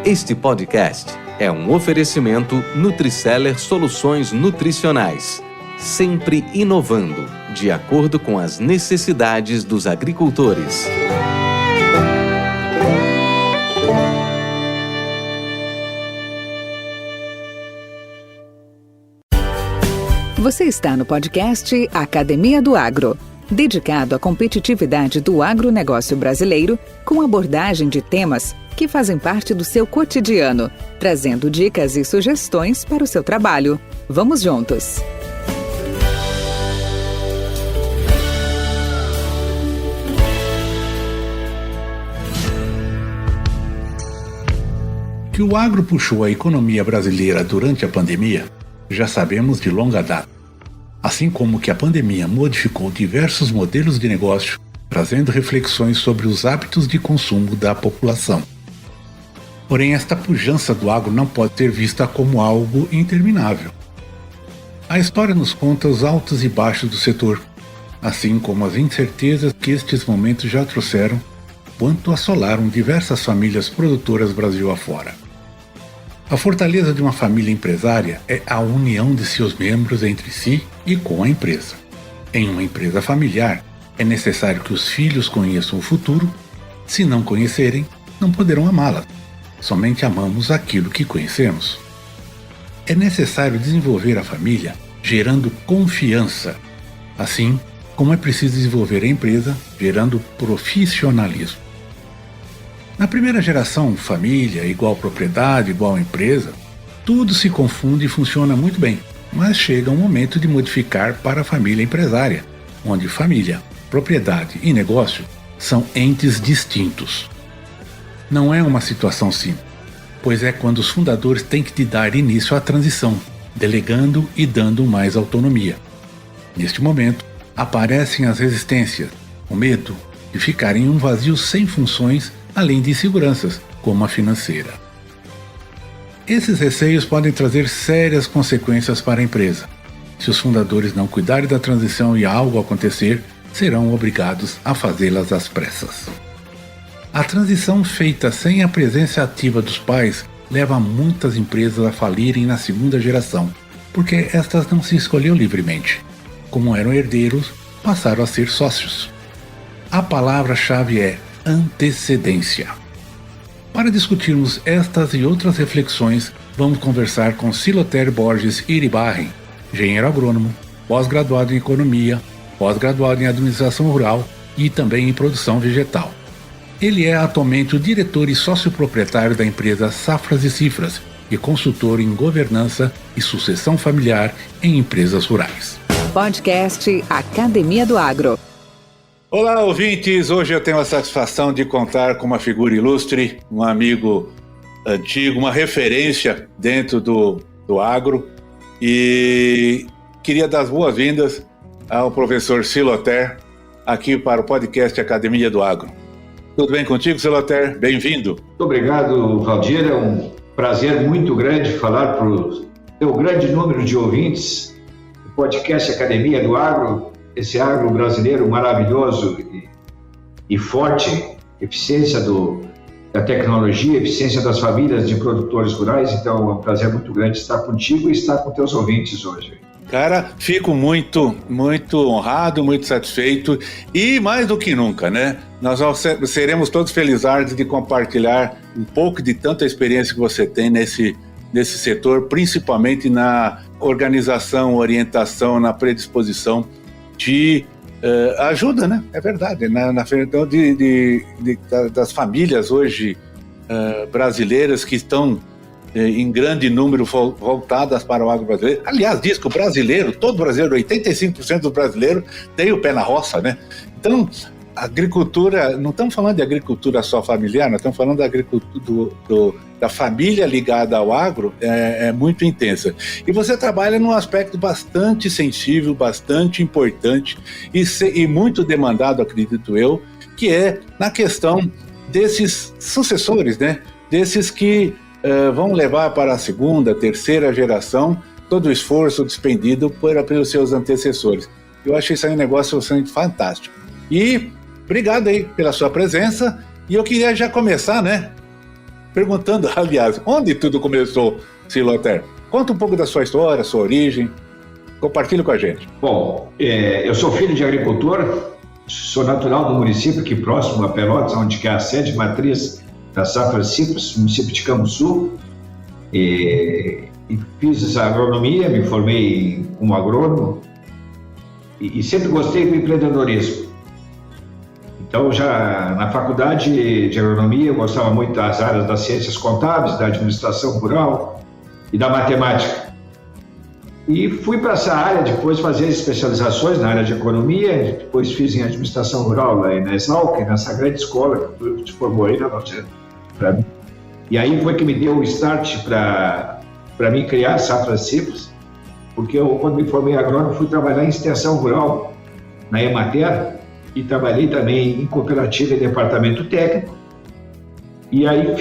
Este podcast é um oferecimento Nutriceller Soluções Nutricionais, sempre inovando, de acordo com as necessidades dos agricultores. Você está no podcast Academia do Agro, dedicado à competitividade do agronegócio brasileiro, com abordagem de temas que fazem parte do seu cotidiano, trazendo dicas e sugestões para o seu trabalho. Vamos juntos! Que o agro puxou a economia brasileira durante a pandemia, já sabemos de longa data. Assim como que a pandemia modificou diversos modelos de negócio, trazendo reflexões sobre os hábitos de consumo da população. Porém, esta pujança do agro não pode ser vista como algo interminável. A história nos conta os altos e baixos do setor, assim como as incertezas que estes momentos já trouxeram, quanto assolaram diversas famílias produtoras Brasil afora. A fortaleza de uma família empresária é a união de seus membros entre si e com a empresa. Em uma empresa familiar, é necessário que os filhos conheçam o futuro. Se não conhecerem, não poderão amá-la. Somente amamos aquilo que conhecemos. É necessário desenvolver a família gerando confiança, assim como é preciso desenvolver a empresa gerando profissionalismo. Na primeira geração, família igual propriedade igual empresa, tudo se confunde e funciona muito bem, mas chega um momento de modificar para a família empresária, onde família, propriedade e negócio são entes distintos. Não é uma situação simples, pois é quando os fundadores têm que dar início à transição, delegando e dando mais autonomia. Neste momento, aparecem as resistências, o medo de ficar em um vazio sem funções, além de inseguranças, como a financeira. Esses receios podem trazer sérias consequências para a empresa. Se os fundadores não cuidarem da transição e algo acontecer, serão obrigados a fazê-las às pressas. A transição feita sem a presença ativa dos pais leva muitas empresas a falirem na segunda geração, porque estas não se escolheu livremente. Como eram herdeiros, passaram a ser sócios. A palavra-chave é antecedência. Para discutirmos estas e outras reflexões, vamos conversar com Silotério Borges Iribarren, engenheiro agrônomo, pós-graduado em economia, pós-graduado em administração rural e também em produção vegetal. Ele é atualmente o diretor e sócio-proprietário da empresa Safras e Cifras e consultor em governança e sucessão familiar em empresas rurais. Podcast Academia do Agro. Olá, ouvintes! Hoje eu tenho a satisfação de contar com uma figura ilustre, um amigo antigo, uma referência dentro do agro, e queria dar as boas-vindas ao professor Silotério aqui para o podcast Academia do Agro. Tudo bem contigo, Silotério? Bem-vindo. Muito obrigado, Valdir. É um prazer muito grande falar para o teu grande número de ouvintes do podcast Academia do Agro, esse agro brasileiro maravilhoso e forte, eficiência da tecnologia, eficiência das famílias de produtores rurais. Então é um prazer muito grande estar contigo e estar com teus ouvintes hoje. Cara, fico muito, muito honrado, muito satisfeito e mais do que nunca, né? Nós seremos todos felizardos de compartilhar um pouco de tanta experiência que você tem nesse setor, principalmente na organização, orientação, na predisposição de ajuda, né? É verdade, das famílias hoje brasileiras que estão em grande número voltadas para o agro brasileiro. Aliás, diz que o brasileiro, todo brasileiro, 85% do brasileiro tem o pé na roça, né? Então, a agricultura, não estamos falando de agricultura só familiar, nós estamos falando da agricultura da família ligada ao agro, é muito intensa. E você trabalha num aspecto bastante sensível, bastante importante e muito demandado, acredito eu, que é na questão desses sucessores, né? Desses que vão levar para a segunda, terceira geração todo o esforço despendido pelos seus antecessores. Eu acho isso aí um negócio fantástico. E obrigado aí pela sua presença. E eu queria já começar, né? Perguntando, aliás, onde tudo começou, Siloter? Conta um pouco da sua história, sua origem. Compartilha com a gente. Bom, eu sou filho de agricultor, sou natural do município aqui próximo a Pelotas, onde é a sede matriz da Safra Cipras, município de Camuçu. E fiz agronomia, me formei como agrônomo e sempre gostei do empreendedorismo. Então, já na faculdade de agronomia, eu gostava muito das áreas das ciências contábeis, da administração rural e da matemática. E fui para essa área depois fazer especializações na área de economia, depois fiz em administração rural lá na Exalc, nessa grande escola que tu formou aí, para mim. E aí foi que me deu o start para mim criar a Safra Cipras, porque eu, quando me formei agrônomo, fui trabalhar em extensão rural na Emater, e trabalhei também em cooperativa e departamento técnico. E aí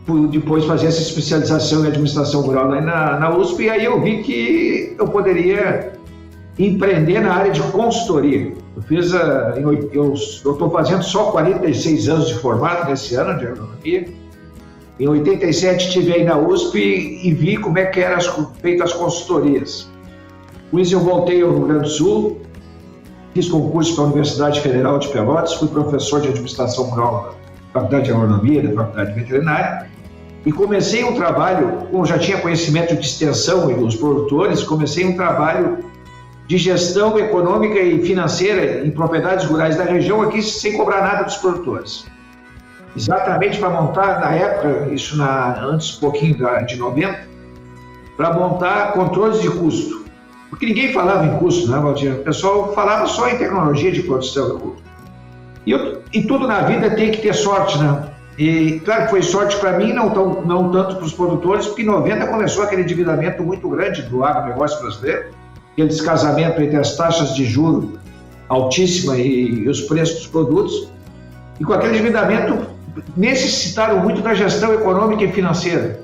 fui depois fazer essa especialização em administração rural lá na USP, e aí eu vi que eu poderia empreender na área de consultoria. Eu estou fazendo só 46 anos de formado nesse ano de agronomia. Em 87 estive aí na USP e vi como é que eram feitas as consultorias. Com isso eu voltei ao Rio Grande do Sul, fiz concurso para a Universidade Federal de Pelotas, fui professor de administração rural da Faculdade de Agronomia, da Faculdade Veterinária, e comecei um trabalho, como já tinha conhecimento de extensão e dos produtores, comecei um trabalho de gestão econômica e financeira em propriedades rurais da região aqui, sem cobrar nada dos produtores. Exatamente para montar, na época, isso antes um pouquinho de 90, para montar controles de custo. Porque ninguém falava em custo, né, Valdir? O pessoal falava só em tecnologia de produção. E tudo na vida tem que ter sorte, né? E claro que foi sorte para mim, não tanto para os produtores, porque em 90 começou aquele endividamento muito grande do agronegócio brasileiro, aquele descasamento entre as taxas de juros altíssimas e os preços dos produtos. E com aquele endividamento necessitaram muito da gestão econômica e financeira,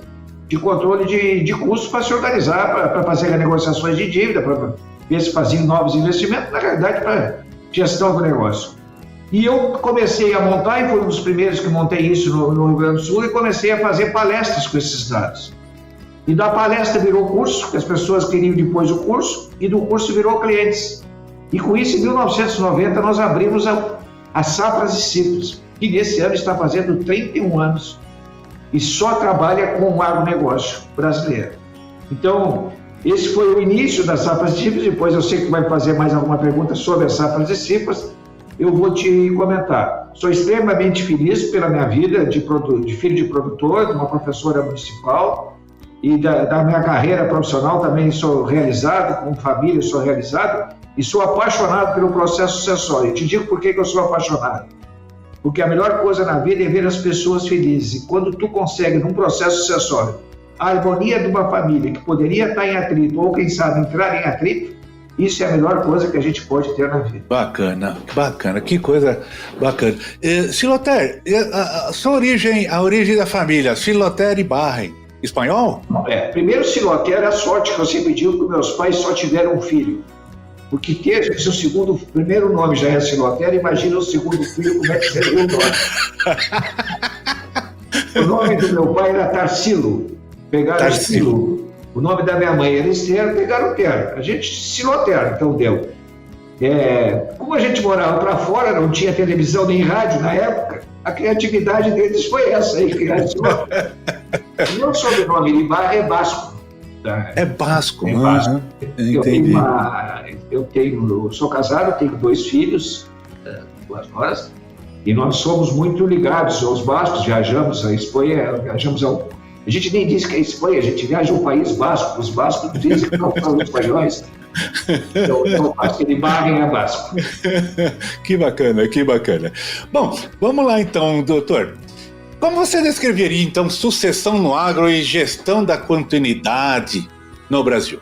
de controle de custos para se organizar, para fazer negociações de dívida, para ver se faziam novos investimentos, na realidade para gestão do negócio. E eu comecei a montar, e fui um dos primeiros que montei isso no Rio Grande do Sul, e comecei a fazer palestras com esses dados. E da palestra virou curso, que as pessoas queriam depois o curso, e do curso virou clientes. E com isso, em 1990, nós abrimos a Safras e Cipras, que nesse ano está fazendo 31 anos, e só trabalha com o agronegócio brasileiro. Então, esse foi o início das Safras e Cipras. Depois eu sei que vai fazer mais alguma pergunta sobre as Safras e Cipras, eu vou te comentar. Sou extremamente feliz pela minha vida de filho de produtor, de uma professora municipal, e da minha carreira profissional também sou realizado, como família sou realizado, e sou apaixonado pelo processo sucessório. Eu te digo por que eu sou apaixonado. Porque a melhor coisa na vida é ver as pessoas felizes. E quando tu consegue, num processo sucessório, a harmonia de uma família que poderia estar em atrito, ou quem sabe entrar em atrito, isso é a melhor coisa que a gente pode ter na vida. Bacana, que coisa bacana. Siloter, a origem da família, Siloter e Barren, espanhol? Primeiro Siloter, a sorte que eu sempre digo que meus pais só tiveram um filho. Porque se o primeiro nome já é Siloter, imagina o segundo filho, como é que seria o nome. O nome do meu pai era Tarsilo. Pegaram Tarsilo. O nome da minha mãe era Esther, pegaram o Ter. A gente, Siloter, então deu. Como a gente morava para fora, não tinha televisão nem rádio na época, a criatividade deles foi essa aí, criar Siloter. O meu sobrenome Ibarra é basco. Tá? É basco, basco. Entendi. Eu sou casado, tenho 2 filhos, 2 noras, e nós somos muito ligados aos bascos, viajamos à Espanha, a gente nem diz que é Espanha, a gente viaja ao País Basco, os bascos dizem que não falam espanhóis, então aquele Barren é basco. Que bacana. Bom, vamos lá então, doutor. Como você descreveria então sucessão no agro e gestão da continuidade no Brasil?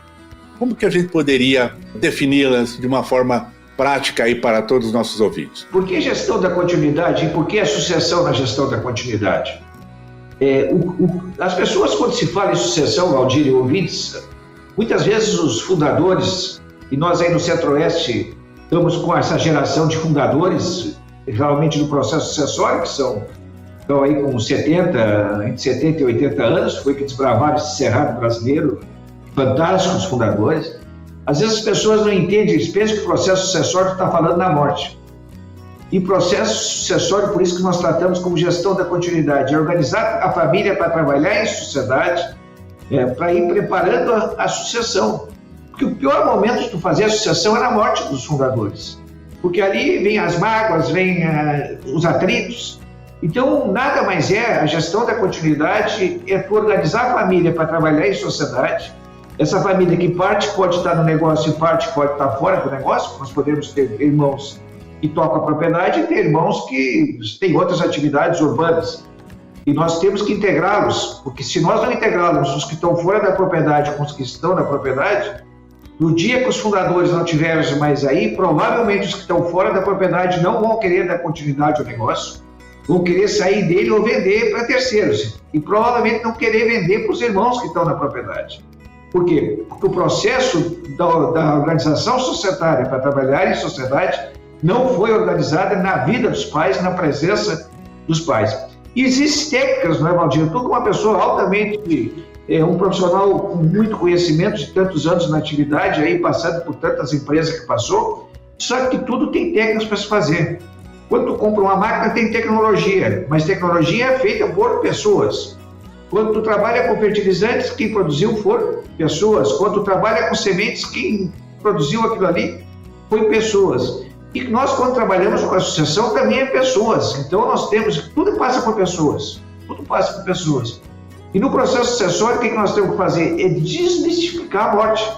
Como que a gente poderia defini-las de uma forma prática aí para todos os nossos ouvintes? Por que gestão da continuidade e por que a sucessão na gestão da continuidade? As pessoas, quando se fala em sucessão, Valdir e ouvintes, muitas vezes os fundadores, e nós aí no Centro-Oeste estamos com essa geração de fundadores, realmente no processo sucessório, que estão aí com entre 70 e 80 anos, foi que desbravaram esse cerrado brasileiro, fantásticos fundadores. Às vezes as pessoas não entendem, eles pensam que o processo sucessório está falando na morte. E processo sucessório, por isso que nós tratamos como gestão da continuidade, é organizar a família para trabalhar em sociedade, para ir preparando a sucessão. Porque o pior momento de tu fazer a sucessão é na morte dos fundadores. Porque ali vem as mágoas, vem os atritos. Então, nada mais a gestão da continuidade é tu organizar a família para trabalhar em sociedade. Essa família que parte pode estar no negócio e parte pode estar fora do negócio. Nós podemos ter irmãos que tocam a propriedade e ter irmãos que têm outras atividades urbanas. E nós temos que integrá-los, porque se nós não integrarmos os que estão fora da propriedade com os que estão na propriedade, no dia que os fundadores não estiverem mais aí, provavelmente os que estão fora da propriedade não vão querer dar continuidade ao negócio, vão querer sair dele ou vender para terceiros, e provavelmente não querer vender para os irmãos que estão na propriedade. Por quê? Porque o processo da organização societária para trabalhar em sociedade não foi organizada na vida dos pais, na presença dos pais. E existem técnicas, não é, Valdir? Tu, como uma pessoa altamente, um profissional com muito conhecimento de tantos anos na atividade, aí passando por tantas empresas que passou, sabe que tudo tem técnicas para se fazer. Quando tu compra uma máquina, tem tecnologia, mas tecnologia é feita por pessoas. Quando tu trabalha com fertilizantes, quem produziu foram pessoas. Quando tu trabalha com sementes, quem produziu aquilo ali foi pessoas. E nós, quando trabalhamos com a associação, também é pessoas. Então, nós temos... Tudo passa por pessoas. Tudo passa por pessoas. E no processo sucessório, o que nós temos que fazer? É desmistificar a morte.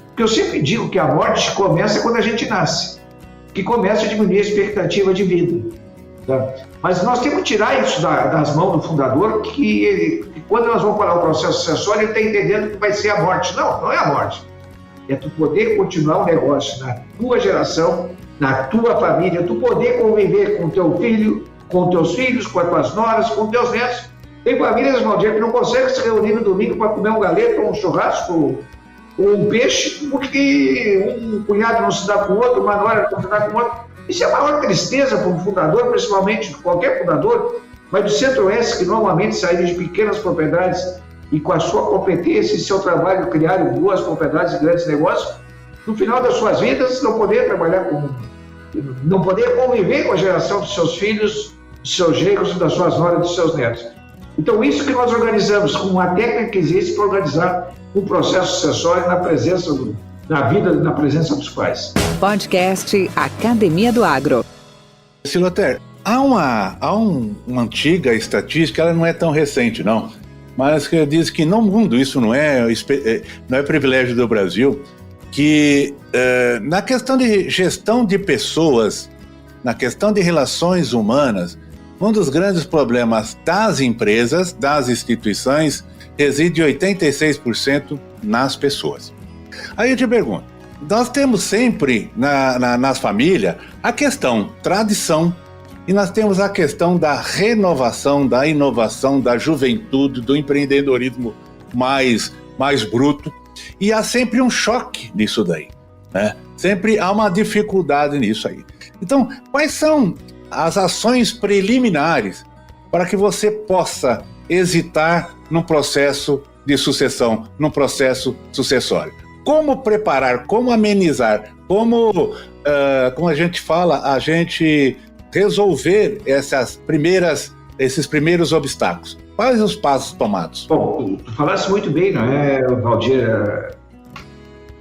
Porque eu sempre digo que a morte começa quando a gente nasce. Que começa a diminuir a expectativa de vida. Tá? Mas nós temos que tirar isso das mãos do fundador, que quando nós vamos parar o processo sucessório, ele está entendendo que vai ser a morte. Não, não é a morte. É tu poder continuar o negócio na tua geração, na tua família, tu poder conviver com teu filho, com teus filhos, com as tuas noras, com teus netos. Tem famílias, Valdir, que não conseguem se reunir no domingo para comer um galeto, ou um churrasco, ou um peixe, porque um cunhado não se dá com o outro, uma nora não se dá com o outro. Isso é a maior tristeza para um fundador, principalmente qualquer fundador, mas do Centro-Oeste, que normalmente saíram de pequenas propriedades e com a sua competência e seu trabalho criaram boas propriedades e grandes negócios, no final das suas vidas não poder trabalhar não poder conviver com a geração dos seus filhos, dos seus genros, das suas noras e dos seus netos. Então, isso que nós organizamos, com uma técnica que existe para organizar um processo sucessório na presença dos pais. Podcast Academia do Agro. Siloter, há uma antiga estatística, ela não é tão recente, não, mas que diz que no mundo, isso não é privilégio do Brasil, que na questão de gestão de pessoas, na questão de relações humanas, um dos grandes problemas das empresas, das instituições, reside 86% nas pessoas. Aí eu te pergunto, nós temos sempre nas famílias a questão tradição e nós temos a questão da renovação, da inovação, da juventude, do empreendedorismo mais bruto, e há sempre um choque nisso daí, né? Sempre há uma dificuldade nisso aí. Então, quais são as ações preliminares para que você possa hesitar num processo de sucessão, num processo sucessório? Como preparar, como amenizar, como a gente fala, a gente resolver esses primeiros obstáculos? Quais os passos tomados? Bom, tu falaste muito bem, não é, Valdir,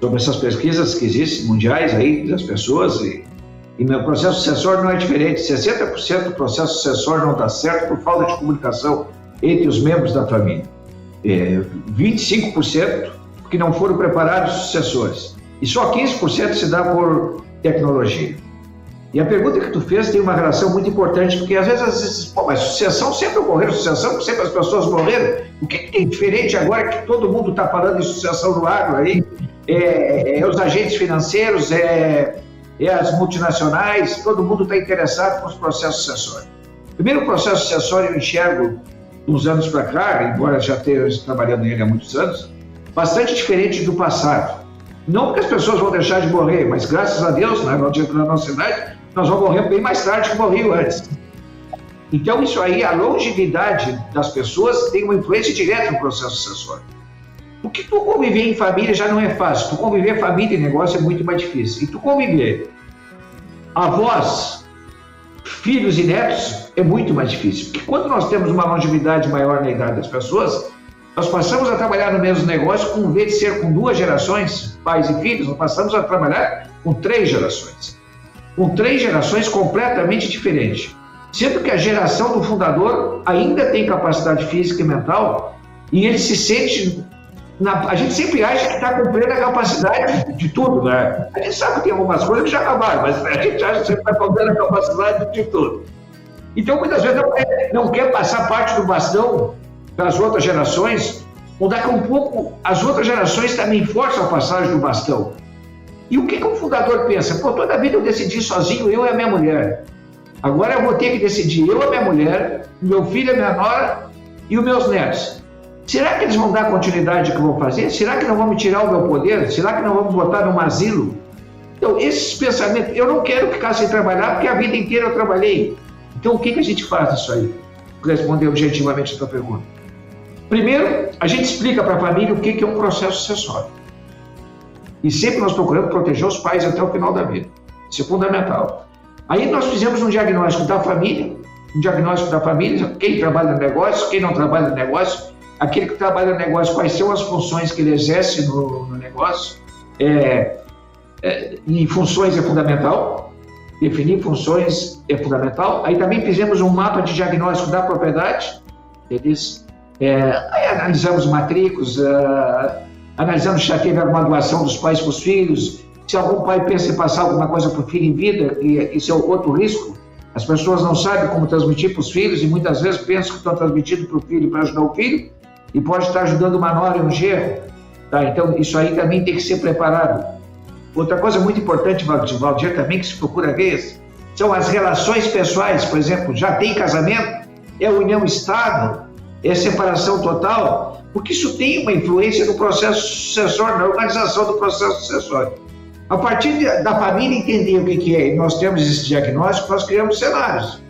sobre essas pesquisas que existem mundiais aí das pessoas, e no processo sucessório não é diferente. 60% do processo sucessório não dá certo por falta de comunicação entre os membros da família. 25% porque não foram preparados os sucessores. E só 15% se dá por tecnologia. E a pergunta que tu fez tem uma relação muito importante, porque às vezes mas sucessão sempre ocorreu, sucessão sempre as pessoas morreram. O que tem diferente agora que todo mundo está falando de sucessão no agro aí? Os agentes financeiros, as multinacionais, todo mundo está interessado com os processos sucessórios. Primeiro, o processo sucessório eu enxergo uns anos para cá, embora já esteja trabalhando nele há muitos anos, bastante diferente do passado. Não porque as pessoas vão deixar de morrer, mas graças a Deus, na nossa idade, nós vamos morrer bem mais tarde que morriam antes. Então, isso aí, a longevidade das pessoas tem uma influência direta no processo sucessório. Porque tu conviver em família já não é fácil. Tu conviver família e negócio é muito mais difícil. E tu conviver avós, filhos e netos é muito mais difícil. Porque quando nós temos uma longevidade maior na idade das pessoas, nós passamos a trabalhar no mesmo negócio, com em vez de ser com 2 gerações, pais e filhos, nós passamos a trabalhar com 3 gerações. Com 3 gerações completamente diferentes. Sendo que a geração do fundador ainda tem capacidade física e mental e ele se sente... A gente sempre acha que está com plena capacidade de tudo, né? A gente sabe que tem algumas coisas que já acabaram, mas a gente acha que sempre está com plena capacidade de tudo. Então, muitas vezes, não quer passar parte do bastão para as outras gerações, ou daqui a um pouco as outras gerações também forçam a passagem do bastão. E o que o fundador pensa? Pô, toda a vida eu decidi sozinho, eu e a minha mulher. Agora eu vou ter que decidir eu e a minha mulher, meu filho e a minha nora e os meus netos. Será que eles vão dar continuidade ao que eu vou fazer? Será que não vão me tirar o meu poder? Será que não vão me botar num asilo? Então, esses pensamentos, eu não quero ficar sem trabalhar, porque a vida inteira eu trabalhei. Então, o que a gente faz nisso aí? Para responder objetivamente a tua pergunta. Primeiro, a gente explica para a família o que é um processo sucessório. E sempre nós procuramos proteger os pais até o final da vida. Isso é fundamental. Aí nós fizemos um diagnóstico da família, quem trabalha no negócio, quem não trabalha no negócio, aquele que trabalha no negócio, quais são as funções que ele exerce no negócio. E funções é fundamental, definir funções é fundamental. Aí também fizemos um mapa de diagnóstico da propriedade, aí analisamos matrículas, analisamos se já teve alguma doação dos pais para os filhos, se algum pai pensa em passar alguma coisa para o filho em vida, e isso é outro risco. As pessoas não sabem como transmitir para os filhos e muitas vezes pensam que estão transmitindo para o filho para ajudar o filho e pode estar ajudando uma nora e um genro. Tá? Então, isso aí também tem que ser preparado. Outra coisa muito importante, Valdir, também que se procura ver, são as relações pessoais. Por exemplo, já tem casamento? É união estável? É separação total? Porque isso tem uma influência no processo sucessório, na organização do processo sucessório. A partir da família entender o que é, e nós temos esse diagnóstico, nós criamos cenários.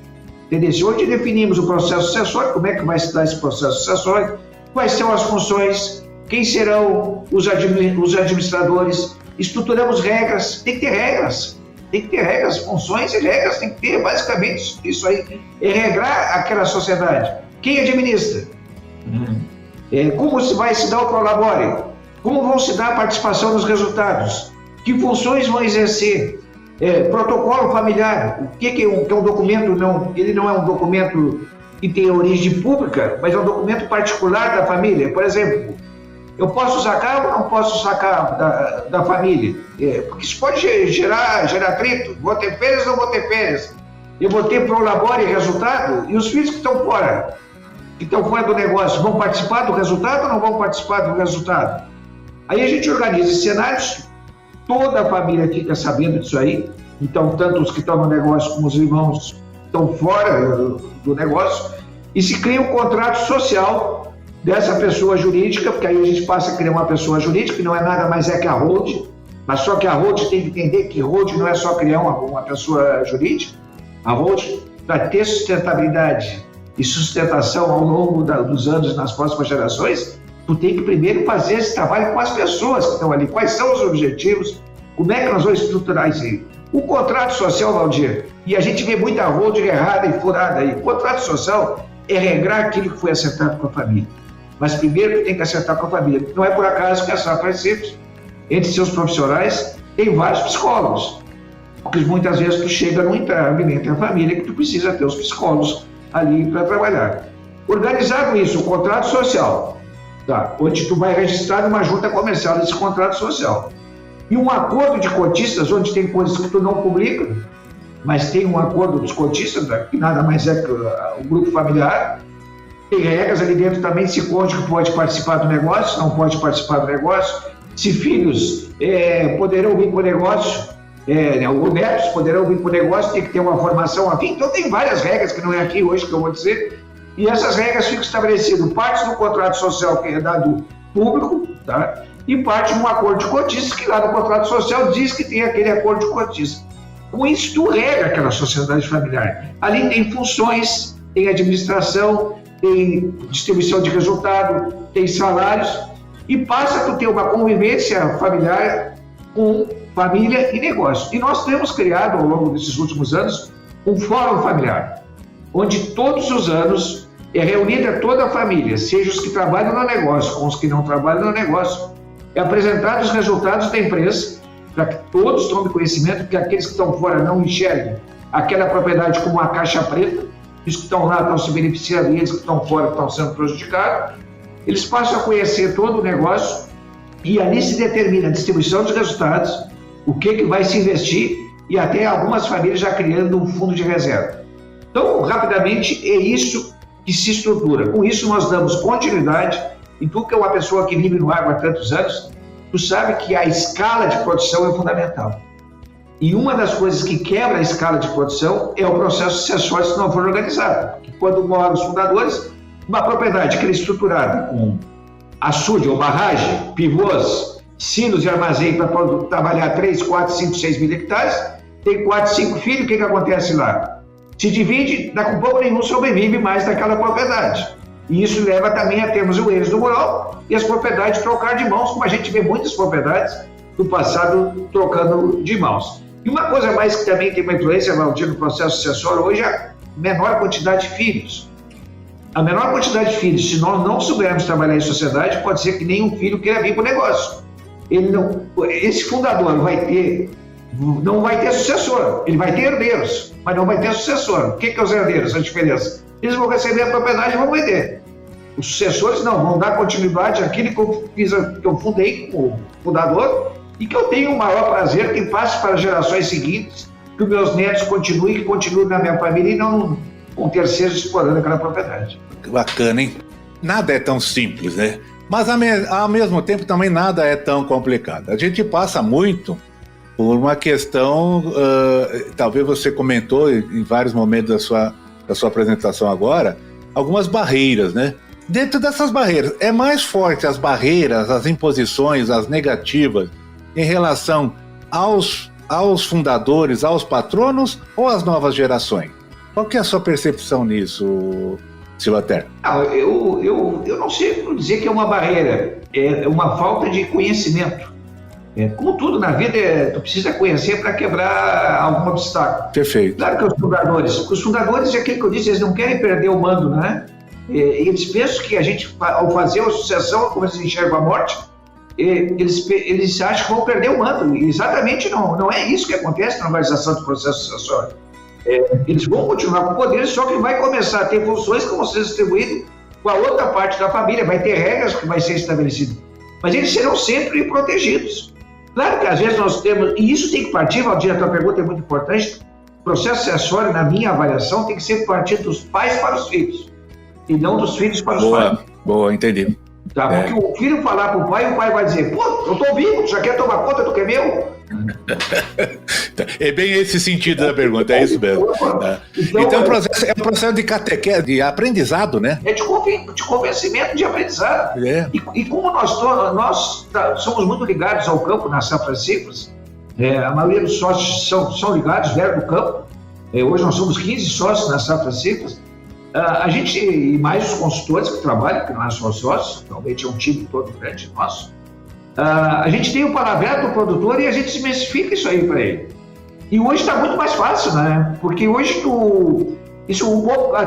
Entendeu? Onde definimos o processo sucessório, como é que vai se dar esse processo sucessório, quais são as funções, quem serão os administradores, estruturamos regras, tem que ter regras, funções e regras, tem que ter basicamente isso aí, é regrar aquela sociedade. Quem administra? Como se vai se dar o prolabore? Como vão se dar a participação nos resultados? Que funções vão exercer? Protocolo familiar, o que é um documento? Ele não é um documento que tem origem pública, mas é um documento particular da família. Por exemplo, eu posso sacar ou não posso sacar da família? Porque isso pode gerar atrito. Vou ter férias ou não vou ter férias? Eu vou ter prolabore e resultado? E os filhos que estão fora do negócio, vão participar do resultado ou não vão participar do resultado? Aí a gente organiza cenários, toda a família fica sabendo disso aí, então tanto os que estão no negócio como os irmãos estão fora do negócio, e se cria um contrato social dessa pessoa jurídica, porque aí a gente passa a criar uma pessoa jurídica, que não é nada mais que a holding, mas só que a holding tem que entender que holding não é só criar uma pessoa jurídica, a holding, para ter sustentabilidade e sustentação ao longo dos anos nas próximas gerações, tu tem que primeiro fazer esse trabalho com as pessoas que estão ali. Quais são os objetivos? Como é que nós vamos estruturar isso aí? O contrato social, Valdir, e a gente vê muita holding errada e furada aí. O contrato social é regrar aquilo que foi acertado com a família. Mas primeiro tu tem que acertar com a família. Não é por acaso que a Safra Simples, entre seus profissionais, tem vários psicólogos. Porque muitas vezes tu chega num entrave entre a família que tu precisa ter os psicólogos ali para trabalhar. Organizado isso, o contrato social, tá? Onde tu vai registrar uma junta comercial desse contrato social. E um acordo de cotistas, onde tem coisas que tu não publica, mas tem um acordo dos cotistas, que nada mais é que o grupo familiar. Tem regras ali dentro também, se cônjuge pode participar do negócio, não pode participar do negócio, se filhos poderão vir para o negócio, ou netos poderão vir para o negócio, tem que ter uma formação afim. Então tem várias regras, que não é aqui hoje que eu vou dizer, e essas regras ficam estabelecidas, partes do contrato social que é dado público, tá? e parte de um acordo de cotistas, que lá no contrato social diz que tem aquele acordo de cotistas. Com isso, tu rega aquela sociedade familiar. Ali tem funções, tem administração, tem distribuição de resultado, tem salários, e passa a tu ter uma convivência familiar com família e negócio. E nós temos criado, ao longo desses últimos anos, um fórum familiar, onde todos os anos é reunida toda a família, seja os que trabalham no negócio com os que não trabalham no negócio, é apresentado os resultados da empresa, para que todos tomem conhecimento, que aqueles que estão fora não enxerguem aquela propriedade como uma caixa preta, os que estão lá estão se beneficiando e eles que estão fora estão sendo prejudicados. Eles passam a conhecer todo o negócio e ali se determina a distribuição dos resultados, o que vai se investir e até algumas famílias já criando um fundo de reserva. Então, rapidamente, é isso que se estrutura. Com isso, nós damos continuidade. E tu, que é uma pessoa que vive no agro há tantos anos, tu sabe que a escala de produção é fundamental. E uma das coisas que quebra a escala de produção é o processo sucessório se não for organizado. Porque quando moram os fundadores, uma propriedade que é estruturada com açude ou barragem, pivôs, silos e armazém para trabalhar 3, 4, 5, 6 mil hectares, tem 4, 5 filhos, o que acontece lá? Se divide, daqui a pouco nenhum sobrevive mais daquela propriedade. E isso leva também a termos o êxodo rural e as propriedades trocar de mãos, como a gente vê muitas propriedades do passado trocando de mãos. E uma coisa mais que também tem uma influência, Valdir, no processo sucessório hoje é a menor quantidade de filhos. A menor quantidade de filhos, se nós não soubermos trabalhar em sociedade, pode ser que nenhum filho queira vir para o negócio. Esse fundador não vai ter sucessor, ele vai ter herdeiros, mas não vai ter sucessor. O que é os herdeiros? A diferença? Eles vão receber a propriedade e vão vender. Os sucessores não, vão dar continuidade àquilo que eu fundei como fundador e que eu tenho o maior prazer que passe para as gerações seguintes, que os meus netos continuem, que continuem na minha família e não com terceiros explorando aquela propriedade. Bacana, hein? Nada é tão simples, né? Mas ao mesmo tempo também nada é tão complicado. A gente passa muito por uma questão, talvez você comentou em vários momentos da sua apresentação agora, algumas barreiras, né? Dentro dessas barreiras, é mais forte as barreiras, as imposições, as negativas em relação aos fundadores, aos patronos ou às novas gerações? Qual que é a sua percepção nisso, Silvater? Eu não sei dizer que é uma barreira, é uma falta de conhecimento. Como tudo na vida, tu precisa conhecer para quebrar algum obstáculo. Perfeito. Claro que os fundadores é aquilo que eu disse, eles não querem perder o mando, né? Eles pensam que a gente, ao fazer a sucessão, como eles enxergam a morte, eles acham que vão perder o mando. E exatamente não é isso que acontece na organização do processo sucessório. Eles vão continuar com o poder, só que vai começar a ter funções que vão ser distribuídas com a outra parte da família, vai ter regras que vai ser estabelecidas. Mas eles serão sempre protegidos. Claro que às vezes nós temos, e isso tem que partir, Valdir, a tua pergunta é muito importante, o processo sucessório, na minha avaliação, tem que ser partir dos pais para os filhos, e não dos filhos para os pais. Boa, entendi. Tá, porque o filho falar para o pai vai dizer, pô, eu tô vivo, tu já quer tomar conta do que é meu? É bem esse sentido da pergunta, é isso mesmo. Então é um processo de catequese, de aprendizado, né? É de convencimento, de aprendizado. E como nós somos muito ligados ao campo na Safra Cifras, a maioria dos sócios são ligados, vieram do campo. Hoje nós somos 15 sócios na Safra Cifras. A gente, e mais os consultores que trabalham, que não são só sócios, realmente é um time todo grande nosso, a gente tem o palavreado do produtor e a gente especifica isso aí para ele. E hoje está muito mais fácil, né? Porque hoje tu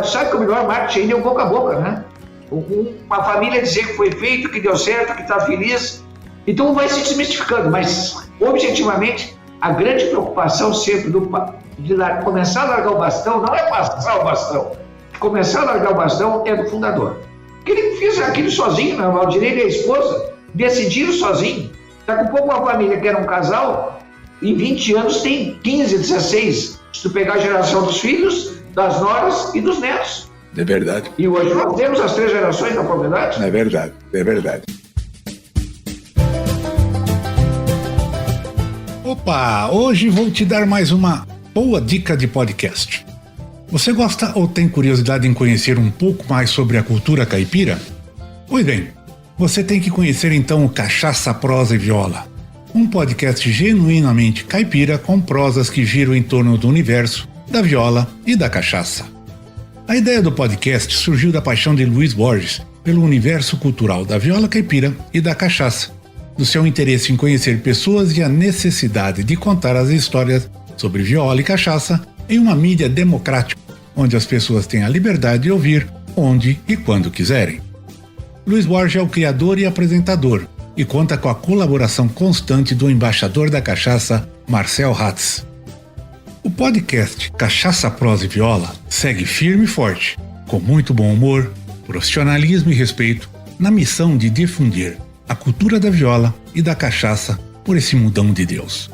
sabe que o melhor marketing ainda é o boca a boca, né? Uma família dizer que foi feito, que deu certo, que está feliz. Então vai se desmistificando, mas objetivamente a grande preocupação sempre de começar a largar o bastão não é passar o bastão. Começar a largar o bastão é do fundador. Porque ele fez aquilo sozinho, né? O Valdir e a esposa decidiram sozinho. Daqui a pouco uma família que era um casal, em 20 anos tem 15, 16. Se tu pegar a geração dos filhos, das noras e dos netos. É verdade. E hoje nós temos as 3 gerações da propriedade. É verdade, é verdade. Opa, hoje vou te dar mais uma boa dica de podcast. Você gosta ou tem curiosidade em conhecer um pouco mais sobre a cultura caipira? Pois bem, Você tem que conhecer então o Cachaça, Prosa e Viola, um podcast genuinamente caipira com prosas que giram em torno do universo, da viola e da cachaça. A ideia do podcast surgiu da paixão de Luiz Borges pelo universo cultural da viola caipira e da cachaça, do seu interesse em conhecer pessoas e a necessidade de contar as histórias sobre viola e cachaça em uma mídia democrática, onde as pessoas têm a liberdade de ouvir onde e quando quiserem. Luiz Borges é o criador e apresentador e conta com a colaboração constante do embaixador da cachaça, Marcel Hatz. O podcast Cachaça, Prosa e Viola segue firme e forte, com muito bom humor, profissionalismo e respeito, na missão de difundir a cultura da viola e da cachaça por esse mundão de Deus.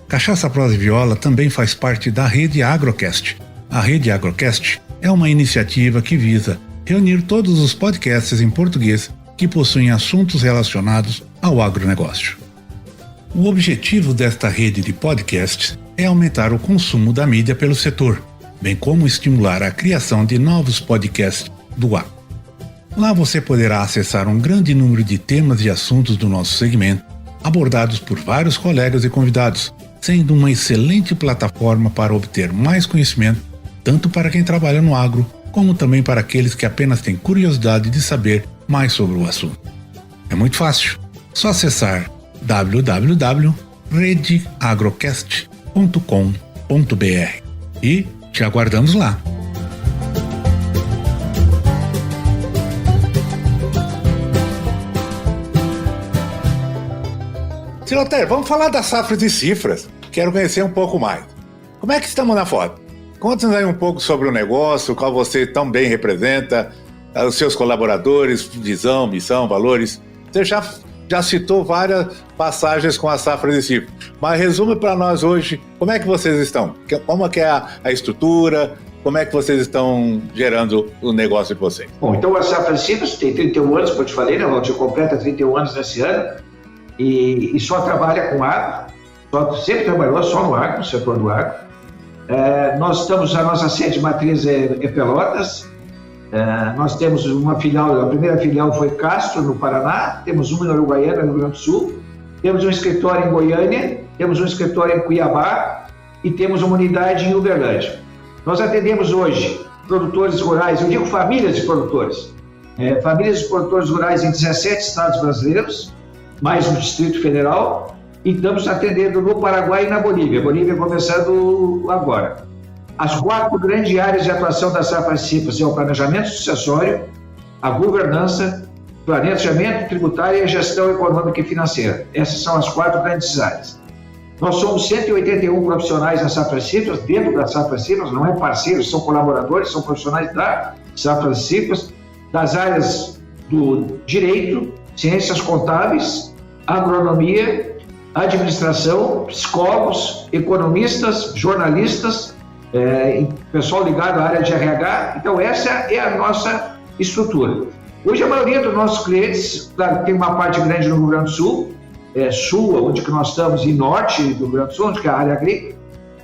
Cachaça, Prosa e Viola também faz parte da Rede Agrocast. A Rede Agrocast é uma iniciativa que visa reunir todos os podcasts em português que possuem assuntos relacionados ao agronegócio. O objetivo desta rede de podcasts é aumentar o consumo da mídia pelo setor, bem como estimular a criação de novos podcasts do agro. Lá você poderá acessar um grande número de temas e assuntos do nosso segmento, abordados por vários colegas e convidados, sendo uma excelente plataforma para obter mais conhecimento, tanto para quem trabalha no agro, como também para aqueles que apenas têm curiosidade de saber mais sobre o assunto. É muito fácil, só acessar www.redeagrocast.com.br e te aguardamos lá. Silotério, vamos falar das safras e cifras. Quero conhecer um pouco mais. Como é que estamos na foto? Conte-nos aí um pouco sobre o negócio, qual você tão bem representa, os seus colaboradores, visão, missão, valores. Você já citou várias passagens com as safras e cifras, mas resume para nós hoje como é que vocês estão, como é que é a estrutura, como é que vocês estão gerando o negócio de vocês. Bom, então a safra e cifras tem 31 anos, como eu te falei, né? A gente completa 31 anos nesse ano e só trabalha com agro, sempre trabalhou só no agro, no setor do agro. Nós estamos, a nossa sede matriz é Pelotas. Nós temos uma filial, a primeira filial foi Castro, no Paraná, temos uma em Uruguaiana, no Rio Grande do Sul, temos um escritório em Goiânia, temos um escritório em Cuiabá e temos uma unidade em Uberlândia. Nós atendemos hoje produtores rurais, eu digo famílias de produtores, famílias de produtores rurais em 17 estados brasileiros, mais no Distrito Federal, e estamos atendendo no Paraguai e na Bolívia. Bolívia começando agora. As 4 grandes áreas de atuação da safra cifras são o planejamento sucessório, a governança, planejamento tributário e a gestão econômica e financeira. Essas são as 4 grandes áreas. Nós somos 181 profissionais na safra cifras, dentro da safra cifras, não é parceiros, são colaboradores, são profissionais da safra cifras, das áreas do direito, ciências contábeis, agronomia, administração, psicólogos, economistas, jornalistas, pessoal ligado à área de RH. Então essa é a nossa estrutura. Hoje a maioria dos nossos clientes, claro, tem uma parte grande no Rio Grande do Sul, sul, onde que nós estamos, e norte do Rio Grande do Sul, onde que é a área agrícola,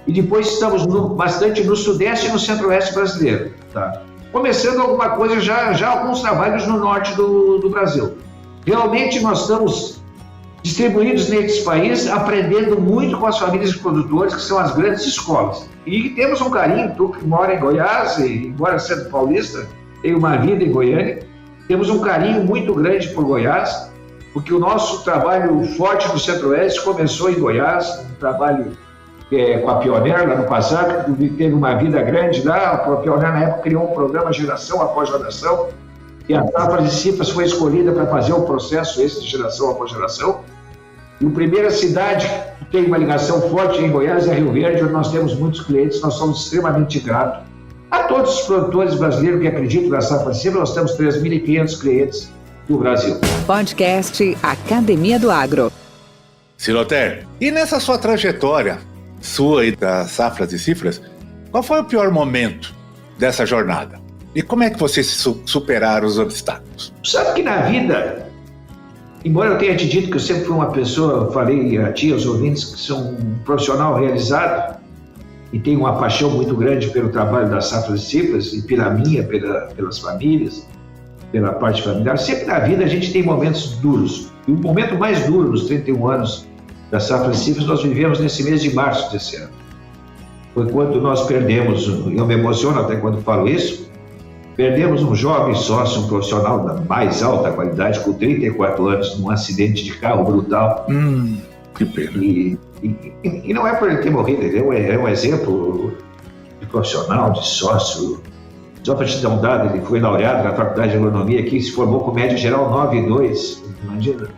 e depois estamos bastante no sudeste e no centro-oeste brasileiro. Tá? Começando alguma coisa, já alguns trabalhos no norte do Brasil. Realmente nós estamos distribuídos nesses países, aprendendo muito com as famílias de produtores, que são as grandes escolas. E temos um carinho, tu que mora em Goiás, e embora sendo paulista, tem uma vida em Goiânia, temos um carinho muito grande por Goiás, porque o nosso trabalho forte no Centro-Oeste começou em Goiás, um trabalho com a Pioneer lá no passado, que teve uma vida grande lá. A Pioneer na época criou um programa geração após geração, e a safra de cifras foi escolhida para fazer o processo esse de geração após geração. E a primeira cidade que tem uma ligação forte em Goiás é Rio Verde, onde nós temos muitos clientes. Nós somos extremamente gratos a todos os produtores brasileiros que acreditam na safra de cifras. Nós temos 3.500 clientes do Brasil. Podcast Academia do Agro. Silotério, e nessa sua trajetória, sua e das safras e cifras, qual foi o pior momento dessa jornada? E como é que vocês superaram os obstáculos? Sabe que na vida, embora eu tenha te dito que eu sempre fui uma pessoa, falei a ti, aos ouvintes, que sou um profissional realizado e tenho uma paixão muito grande pelo trabalho das safras e cifras e pela minha, pelas famílias, pela parte familiar. Sempre na vida a gente tem momentos duros. E o momento mais duro nos 31 anos da Safra Cifras nós vivemos nesse mês de março desse ano. Foi quando nós perdemos, eu me emociono até quando falo isso, perdemos um jovem sócio, um profissional da mais alta qualidade, com 34 anos, num acidente de carro brutal. Que pena. E não é por ele ter morrido, ele é um exemplo de profissional, de sócio. Só para te dar um dado, ele foi laureado na Faculdade de Agronomia aqui, se formou com média geral 9,2, imagina.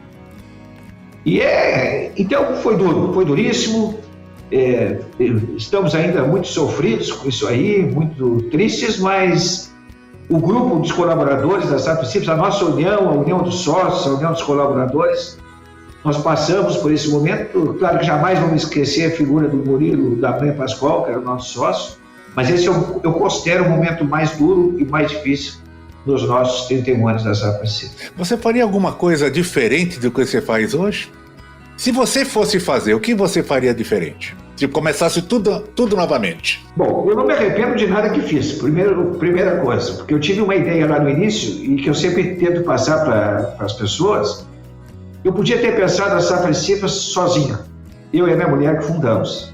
Então foi duro, foi duríssimo. Estamos ainda muito sofridos com isso aí, muito tristes, mas o grupo dos colaboradores da Safra Cifras, a nossa união, a união dos sócios, a união dos colaboradores, nós passamos por esse momento. Claro que jamais vamos esquecer a figura do Murilo da Penha Pascoal, que era o nosso sócio, mas esse eu considero o momento mais duro e mais difícil dos nossos 31 anos da Safra Cifras. Você faria alguma coisa diferente do que você faz hoje? Se você fosse fazer, o que você faria diferente? Se começasse tudo novamente. Bom, eu não me arrependo de nada que fiz, primeira coisa, porque eu tive uma ideia lá no início e que eu sempre tento passar para as pessoas. Eu podia ter pensado a Safra Cifras sozinho. Eu e a minha mulher que fundamos.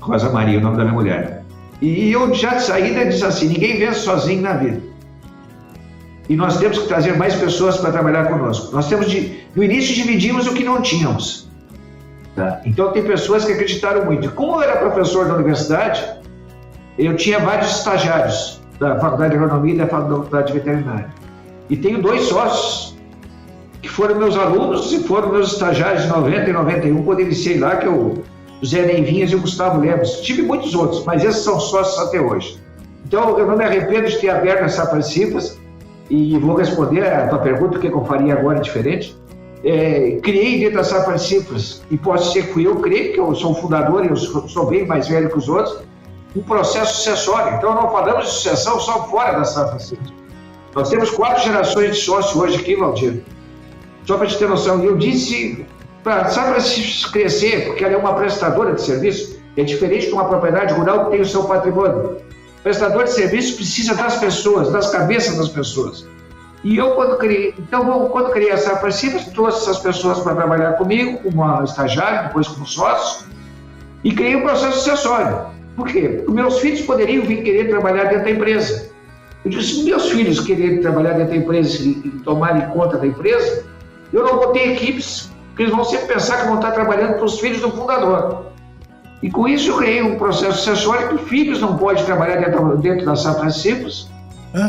Rosa Maria, o nome da minha mulher. E eu já de saída disse assim, ninguém vence sozinho na vida. E nós temos que trazer mais pessoas para trabalhar conosco. Nós temos no início dividimos o que não tínhamos. Tá? Então tem pessoas que acreditaram muito. Como eu era professor da universidade, eu tinha vários estagiários da Faculdade de Agronomia e da Faculdade de Veterinária. E tenho 2 sócios que foram meus alunos e foram meus estagiários de 90 e 91, quando iniciei lá, que é o Zé Neivinhas e o Gustavo Lemos. Tive muitos outros, mas esses são sócios até hoje. Então eu não me arrependo de ter aberto essa Safra Cifras. E vou responder a tua pergunta, o que eu faria agora diferente. Criei dentro da Safra Cifras, e posso ser que fui eu, creio que eu sou o fundador e eu sou bem mais velho que os outros, um processo sucessório. Então não falamos de sucessão só fora da Safra Cifras. Nós temos 4 gerações de sócio hoje aqui, Valdir. Só para te ter noção, eu disse para a Safra Cifras crescer, porque ela é uma prestadora de serviço, é diferente de uma propriedade rural que tem o seu patrimônio. O prestador de serviço precisa das pessoas, das cabeças das pessoas. E eu, quando criei a Safra Cifras, trouxe essas pessoas para trabalhar comigo, como estagiário, depois como sócio, e criei um processo sucessório. Por quê? Porque meus filhos poderiam vir querer trabalhar dentro da empresa. Eu disse, se meus filhos quererem trabalhar dentro da empresa e tomarem conta da empresa, eu não vou ter equipes, porque eles vão sempre pensar que vão estar trabalhando para os filhos do fundador. E com isso eu criei um processo sucessório que filhos não podem trabalhar dentro da Safra Cifras.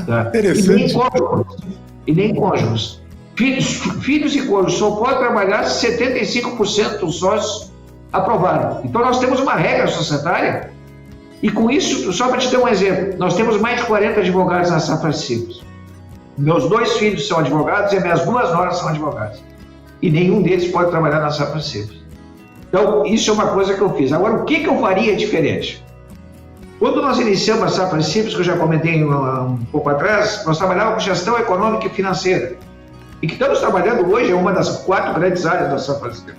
Tá? Interessante. E nem cônjuges. Filhos e cônjuges só podem trabalhar se 75% dos sócios aprovaram. Então nós temos uma regra societária e com isso, só para te dar um exemplo, nós temos mais de 40 advogados na Safra Cifras. Meus 2 filhos são advogados e minhas 2 noras são advogadas. E nenhum deles pode trabalhar na Safra Cifras. Então, isso é uma coisa que eu fiz. Agora, o que eu faria diferente? Quando nós iniciamos a Safra Cifras, que eu já comentei um pouco atrás, nós trabalhávamos com gestão econômica e financeira. E que estamos trabalhando hoje é uma das 4 grandes áreas da Safra Cifras.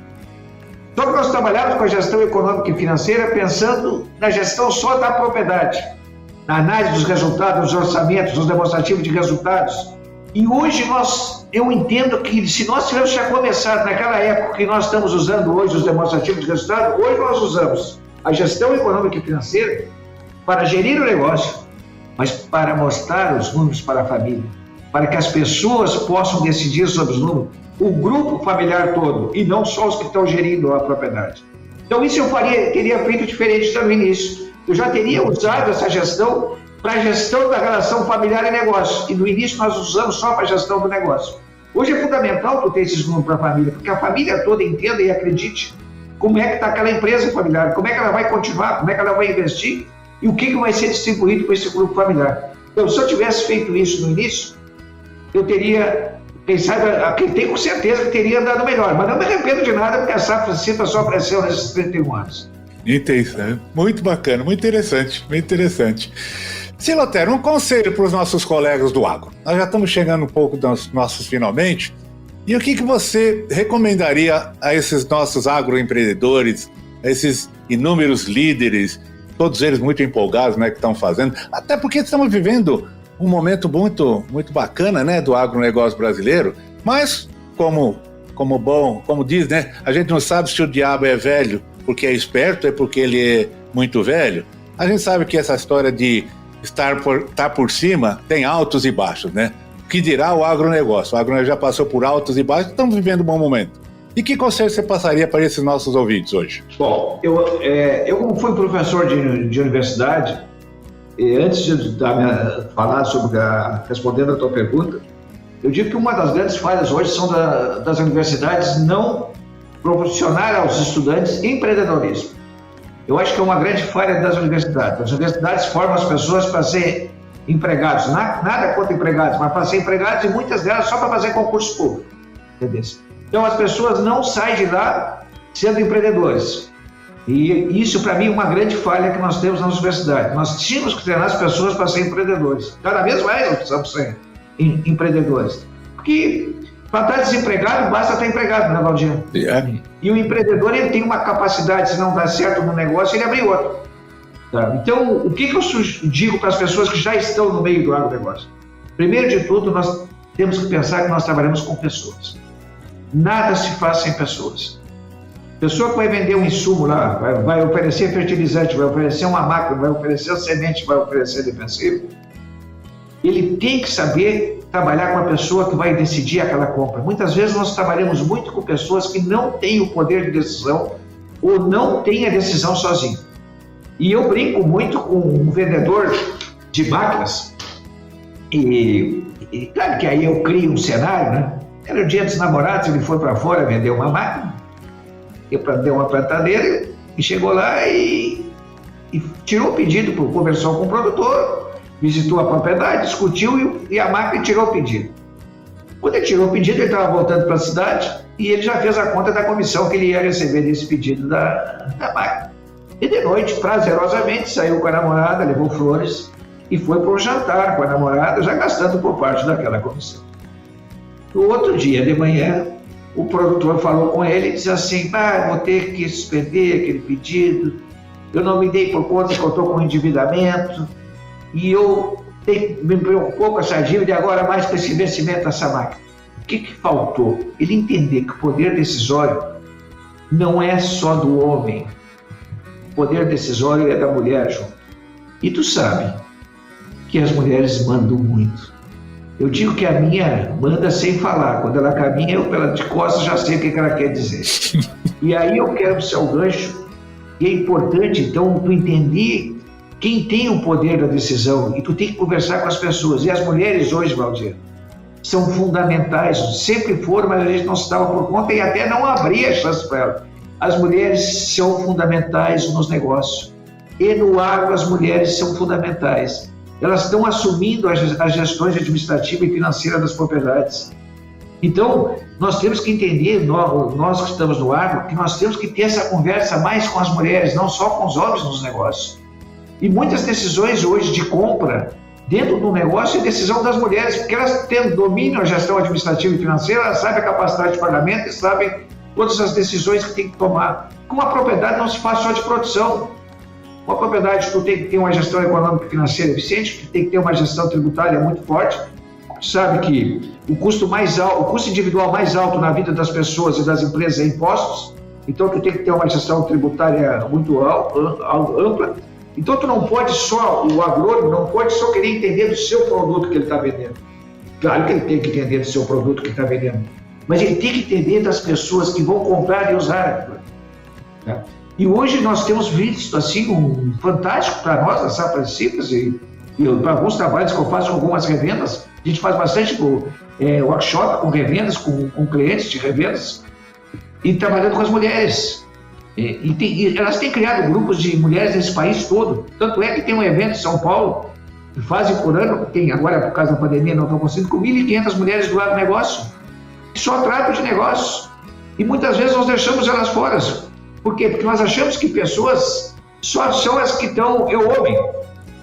Só que nós trabalhávamos com a gestão econômica e financeira pensando na gestão só da propriedade, na análise dos resultados, dos orçamentos, dos demonstrativos de resultados. E hoje eu entendo que se nós tivéssemos já começado naquela época que nós estamos usando hoje os demonstrativos de resultado, hoje nós usamos a gestão econômica e financeira para gerir o negócio, mas para mostrar os números para a família, para que as pessoas possam decidir sobre os números, o grupo familiar todo, e não só os que estão gerindo a propriedade. Então isso eu teria feito diferente já no início. Eu já teria usado essa gestão para a gestão da relação familiar e negócio. E no início nós usamos só para a gestão do negócio. Hoje é fundamental tu ter esses números para a família, porque a família toda entenda e acredite como é que está aquela empresa familiar, como é que ela vai continuar, como é que ela vai investir e o que vai ser distribuído para esse grupo familiar. Então, se eu tivesse feito isso no início, eu teria, quem sabe, tenho com certeza que teria andado melhor. Mas não me arrependo de nada, porque a Safra Cifras só cresceu nesses 31 anos. Interessante. Muito bacana, muito interessante, muito interessante. Silotero, um conselho para os nossos colegas do agro. Nós já estamos chegando um pouco dos nossos finalmente. E o que você recomendaria a esses nossos agroempreendedores, a esses inúmeros líderes, todos eles muito empolgados, né, que estão fazendo? Até porque estamos vivendo um momento muito, muito bacana, né, do agronegócio brasileiro, mas como diz, né, a gente não sabe se o diabo é velho porque é esperto, é porque ele é muito velho. A gente sabe que essa história de estar por cima tem altos e baixos, né? O que dirá o agronegócio? O agronegócio já passou por altos e baixos, estamos vivendo um bom momento. E que conselho você passaria para esses nossos ouvintes hoje? Bom, eu como fui professor de universidade, antes de falar respondendo a tua pergunta, eu digo que uma das grandes falhas hoje são das universidades não proporcionar aos estudantes empreendedorismo. Eu acho que é uma grande falha das universidades. As universidades formam as pessoas para ser empregados, nada contra empregados, mas para ser empregados, e muitas delas só para fazer concurso público. Entendeu? Então as pessoas não saem de lá sendo empreendedores. E isso, para mim, é uma grande falha que nós temos na universidade. Nós tínhamos que treinar as pessoas para ser empreendedores. Cada vez mais nós precisamos ser empreendedores. Porque para estar desempregado, basta estar empregado, né, Valdir? E o empreendedor, ele tem uma capacidade, se não dá certo no negócio, ele abre outro. Tá? Então, o que eu digo para as pessoas que já estão no meio do agronegócio? Primeiro de tudo, nós temos que pensar que nós trabalhamos com pessoas. Nada se faz sem pessoas. Pessoa que vai vender um insumo lá, vai oferecer fertilizante, vai oferecer uma máquina, vai oferecer semente, vai oferecer defensivo, ele tem que saber trabalhar com a pessoa que vai decidir aquela compra. Muitas vezes nós trabalhamos muito com pessoas que não têm o poder de decisão ou não têm a decisão sozinho. E eu brinco muito com um vendedor de máquinas e claro que aí eu crio um cenário, né? Era o dia dos namorados, ele foi para fora vender uma máquina, deu uma plantadeira e chegou lá e tirou o pedido, conversou com o produtor, visitou a propriedade, discutiu e a máquina tirou o pedido. Quando ele tirou o pedido, ele estava voltando para a cidade e ele já fez a conta da comissão que ele ia receber desse pedido da máquina. E de noite, prazerosamente, saiu com a namorada, levou flores e foi para um jantar com a namorada, já gastando por parte daquela comissão. No outro dia de manhã, o produtor falou com ele e disse assim: vou ter que suspender aquele pedido, eu não me dei por conta que eu estou com endividamento e eu me preocupou com essa dívida e agora mais com esse vencimento dessa máquina. O que faltou? Ele entender que o poder decisório não é só do homem, o poder decisório é da mulher, João. E tu sabe que as mulheres mandam muito. Eu digo que a minha manda sem falar. Quando ela caminha, eu pela de costas já sei o que ela quer dizer. E aí eu quero ser o gancho. E é importante, então, tu entender quem tem o poder da decisão. E tu tem que conversar com as pessoas. E as mulheres hoje, Valdir, são fundamentais. Sempre foram, mas a gente não se dava por conta e até não abria chance para elas. As mulheres são fundamentais nos negócios. E no agro, as mulheres são fundamentais. Elas estão assumindo as gestões administrativa e financeira das propriedades. Então, nós temos que entender, nós que estamos no agro, que nós temos que ter essa conversa mais com as mulheres, não só com os homens nos negócios. E muitas decisões hoje de compra dentro do negócio é decisão das mulheres, porque elas dominam a gestão administrativa e financeira, elas sabem a capacidade de pagamento e sabem todas as decisões que tem que tomar. Com uma propriedade não se faz só de produção. Uma propriedade, tu tem que ter uma gestão econômica e financeira eficiente, tu tem que ter uma gestão tributária muito forte. Tu sabe que o custo individual mais alto na vida das pessoas e das empresas é impostos. Então tu tem que ter uma gestão tributária muito ampla. Então tu não pode só, o agrônomo não pode só querer entender do seu produto que ele está vendendo. Claro que ele tem que entender do seu produto que ele está vendendo, mas ele tem que entender das pessoas que vão comprar e usar. Tá? E hoje nós temos visto assim um fantástico para nós, as Saprecitas, e para alguns trabalhos que eu faço com algumas revendas, a gente faz bastante workshop com revendas, com clientes de revendas, e trabalhando com as mulheres. E elas têm criado grupos de mulheres nesse país todo. Tanto é que tem um evento em São Paulo, que fazem por ano, tem agora por causa da pandemia, não estão conseguindo, com 1.500 mulheres do agronegócio, que só tratam de negócios. E muitas vezes nós deixamos elas fora. Por quê? Porque nós achamos que pessoas só são as que estão homem.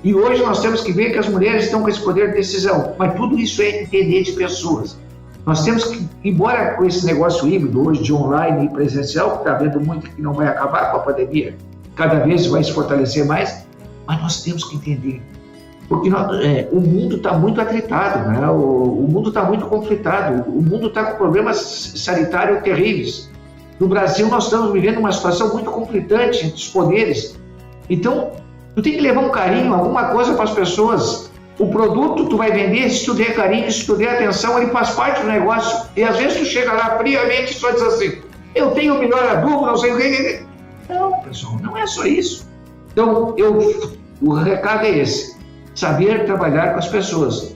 E hoje nós temos que ver que as mulheres estão com esse poder de decisão. Mas tudo isso é entender de pessoas. Nós temos que, embora com esse negócio híbrido hoje de online e presencial, que está vendo muito que não vai acabar com a pandemia, cada vez vai se fortalecer mais, mas nós temos que entender porque o mundo está muito atritado, né? O mundo está muito conflitado, o mundo está com problemas sanitários terríveis. No Brasil, nós estamos vivendo uma situação muito conflitante entre os poderes. Então, tu tem que levar um carinho, alguma coisa para as pessoas. O produto tu vai vender, se tu der carinho, se tu der atenção, ele faz parte do negócio. E às vezes tu chega lá friamente e só diz assim, eu tenho o melhor adubo, não sei o que. Não, pessoal, não é só isso. Então, o recado é esse, saber trabalhar com as pessoas.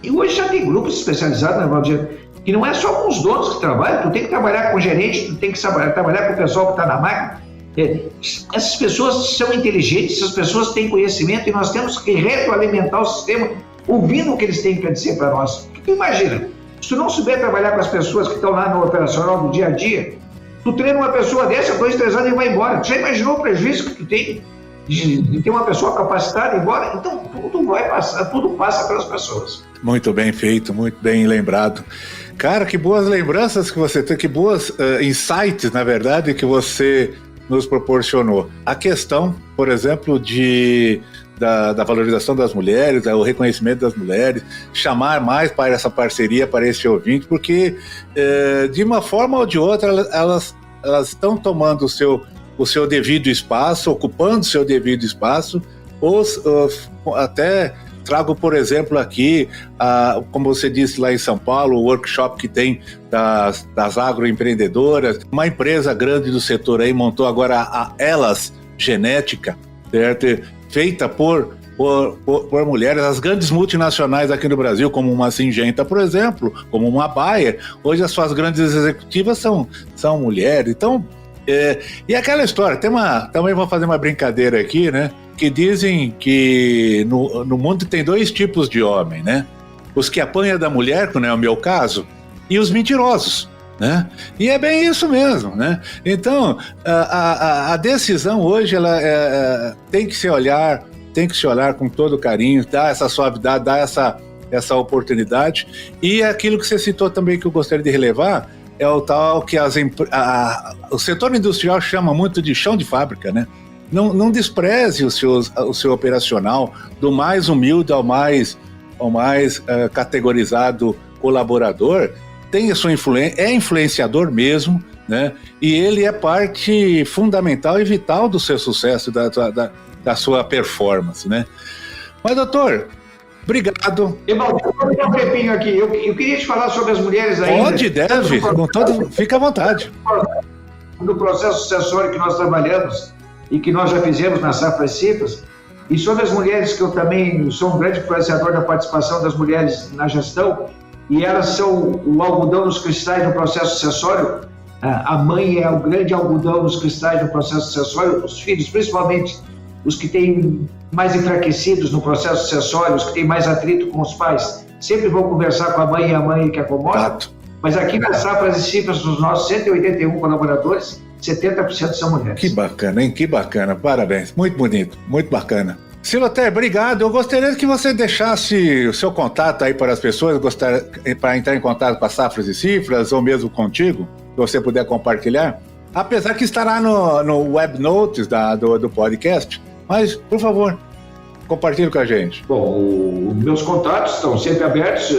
E hoje já tem grupos especializados, né, Valdir, que não é só com os donos que trabalham, tu tem que trabalhar com o gerente, tu tem que trabalhar com o pessoal que está na máquina. Essas pessoas são inteligentes, essas pessoas têm conhecimento e nós temos que retroalimentar o sistema ouvindo o que eles têm para dizer para nós. Tu imagina, se tu não souber trabalhar com as pessoas que estão lá no operacional do dia a dia, tu treina uma pessoa dessa, 2, 3 anos e vai embora. Tu já imaginou o prejuízo que tu tem de ter uma pessoa capacitada embora? Então tudo vai passar, tudo passa pelas pessoas. Muito bem feito, muito bem lembrado. Cara, que boas lembranças que você tem, que boas insights, na verdade, que você nos proporcionou. A questão, por exemplo, da valorização das mulheres, o reconhecimento das mulheres, chamar mais para essa parceria, para esse ouvinte, porque de uma forma ou de outra elas estão tomando o seu devido espaço, ocupando o seu devido espaço, ou até trago, por exemplo, aqui, como você disse lá em São Paulo, o workshop que tem das agroempreendedoras. Uma empresa grande do setor aí montou agora a Elas Genética, certo? Feita por mulheres, as grandes multinacionais aqui no Brasil, como uma Syngenta, por exemplo, como uma Bayer. Hoje as suas grandes executivas são mulheres. Então, e aquela história, também vou fazer uma brincadeira aqui, né? Que dizem que no mundo tem 2 tipos de homem, né? Os que apanham da mulher, que não é o meu caso, e os mentirosos, né? E é bem isso mesmo, né? Então, a decisão hoje, ela tem que se olhar com todo carinho, dar essa suavidade, dar essa oportunidade. E aquilo que você citou também, que eu gostaria de relevar, é o tal que o setor industrial chama muito de chão de fábrica, né? Não despreze o seu operacional, do mais humilde ao mais categorizado colaborador. Tem a sua influência, é influenciador mesmo, né? E ele é parte fundamental e vital do seu sucesso, da sua performance, né? Mas, doutor, obrigado. Evaldo, eu vou dar um tempinho aqui. Eu queria te falar sobre as mulheres ainda. Pode, deve, fica à vontade. No processo sucessório que nós trabalhamos e que nós já fizemos na Safras e Cifras, e sobre as mulheres, que eu também sou um grande influenciador da participação das mulheres na gestão, e elas são o algodão nos cristais no processo sucessório. A mãe é o grande algodão nos cristais no processo sucessório, os filhos, principalmente os que têm mais enfraquecidos no processo sucessório, os que têm mais atrito com os pais, sempre vão conversar com a mãe e a mãe que acomoda. Fato. Mas aqui na Safras e Cifras, dos nossos 181 colaboradores, 70% são mulheres. Que bacana, hein? Que bacana. Parabéns. Muito bonito, muito bacana. Siloté, obrigado. Eu gostaria que você deixasse o seu contato aí para as pessoas, para entrar em contato com a Safras e Cifras, ou mesmo contigo, se você puder compartilhar. Apesar que estará no web notes do podcast, mas, por favor, compartilhe com a gente. Bom, os meus contatos estão sempre abertos,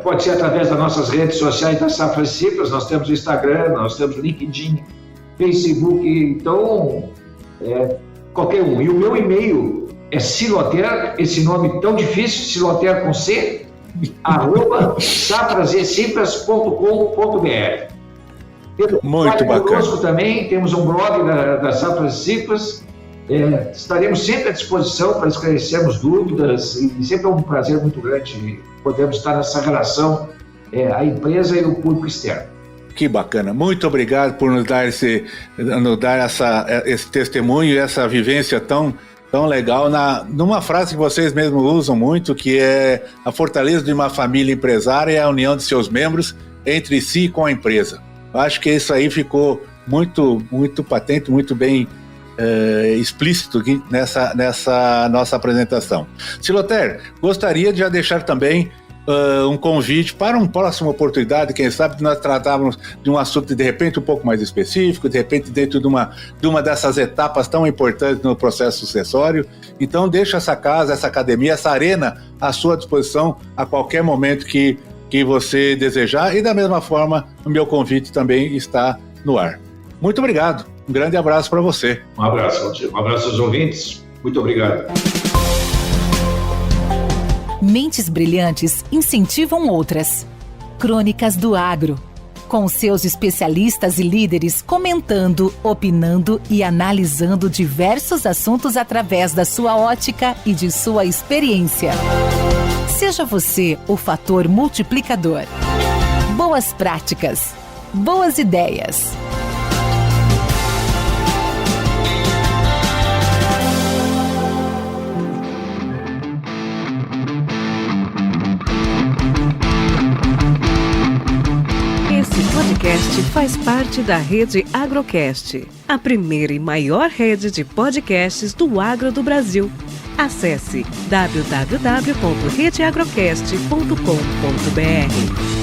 pode ser através das nossas redes sociais da Safras e Cifras. Nós temos o Instagram, nós temos o LinkedIn, Facebook, então, qualquer um. E o meu e-mail é Siloter, esse nome tão difícil, Siloter com C, @safrasecifras.com.br. Muito bacana. Conosco também, temos um blog da Safras e Cifras. Estaremos sempre à disposição para esclarecermos dúvidas, e sempre é um prazer muito grande podermos estar nessa relação, a empresa e o público externo. Que bacana, muito obrigado por nos dar esse testemunho e essa vivência tão legal, numa frase que vocês mesmos usam muito, que é: a fortaleza de uma família empresária é a união de seus membros entre si e com a empresa. Eu acho que isso aí ficou muito, muito patente, muito bem explícito aqui nessa nossa apresentação. Siloter, gostaria de já deixar também um convite para uma próxima oportunidade, quem sabe nós tratávamos de um assunto de repente um pouco mais específico, de repente dentro de uma dessas etapas tão importantes no processo sucessório. Então deixa essa casa, essa academia, essa arena à sua disposição a qualquer momento que você desejar, e da mesma forma o meu convite também está no ar. Muito obrigado, um grande abraço para você. Um abraço, Valdir. Um abraço aos ouvintes, muito obrigado. Mentes brilhantes incentivam outras. Crônicas do Agro, com seus especialistas e líderes comentando, opinando e analisando diversos assuntos através da sua ótica e de sua experiência. Seja você o fator multiplicador. Boas práticas, boas ideias. Esse podcast faz parte da Rede Agrocast, a primeira e maior rede de podcasts do agro do Brasil. Acesse www.redeagrocast.com.br.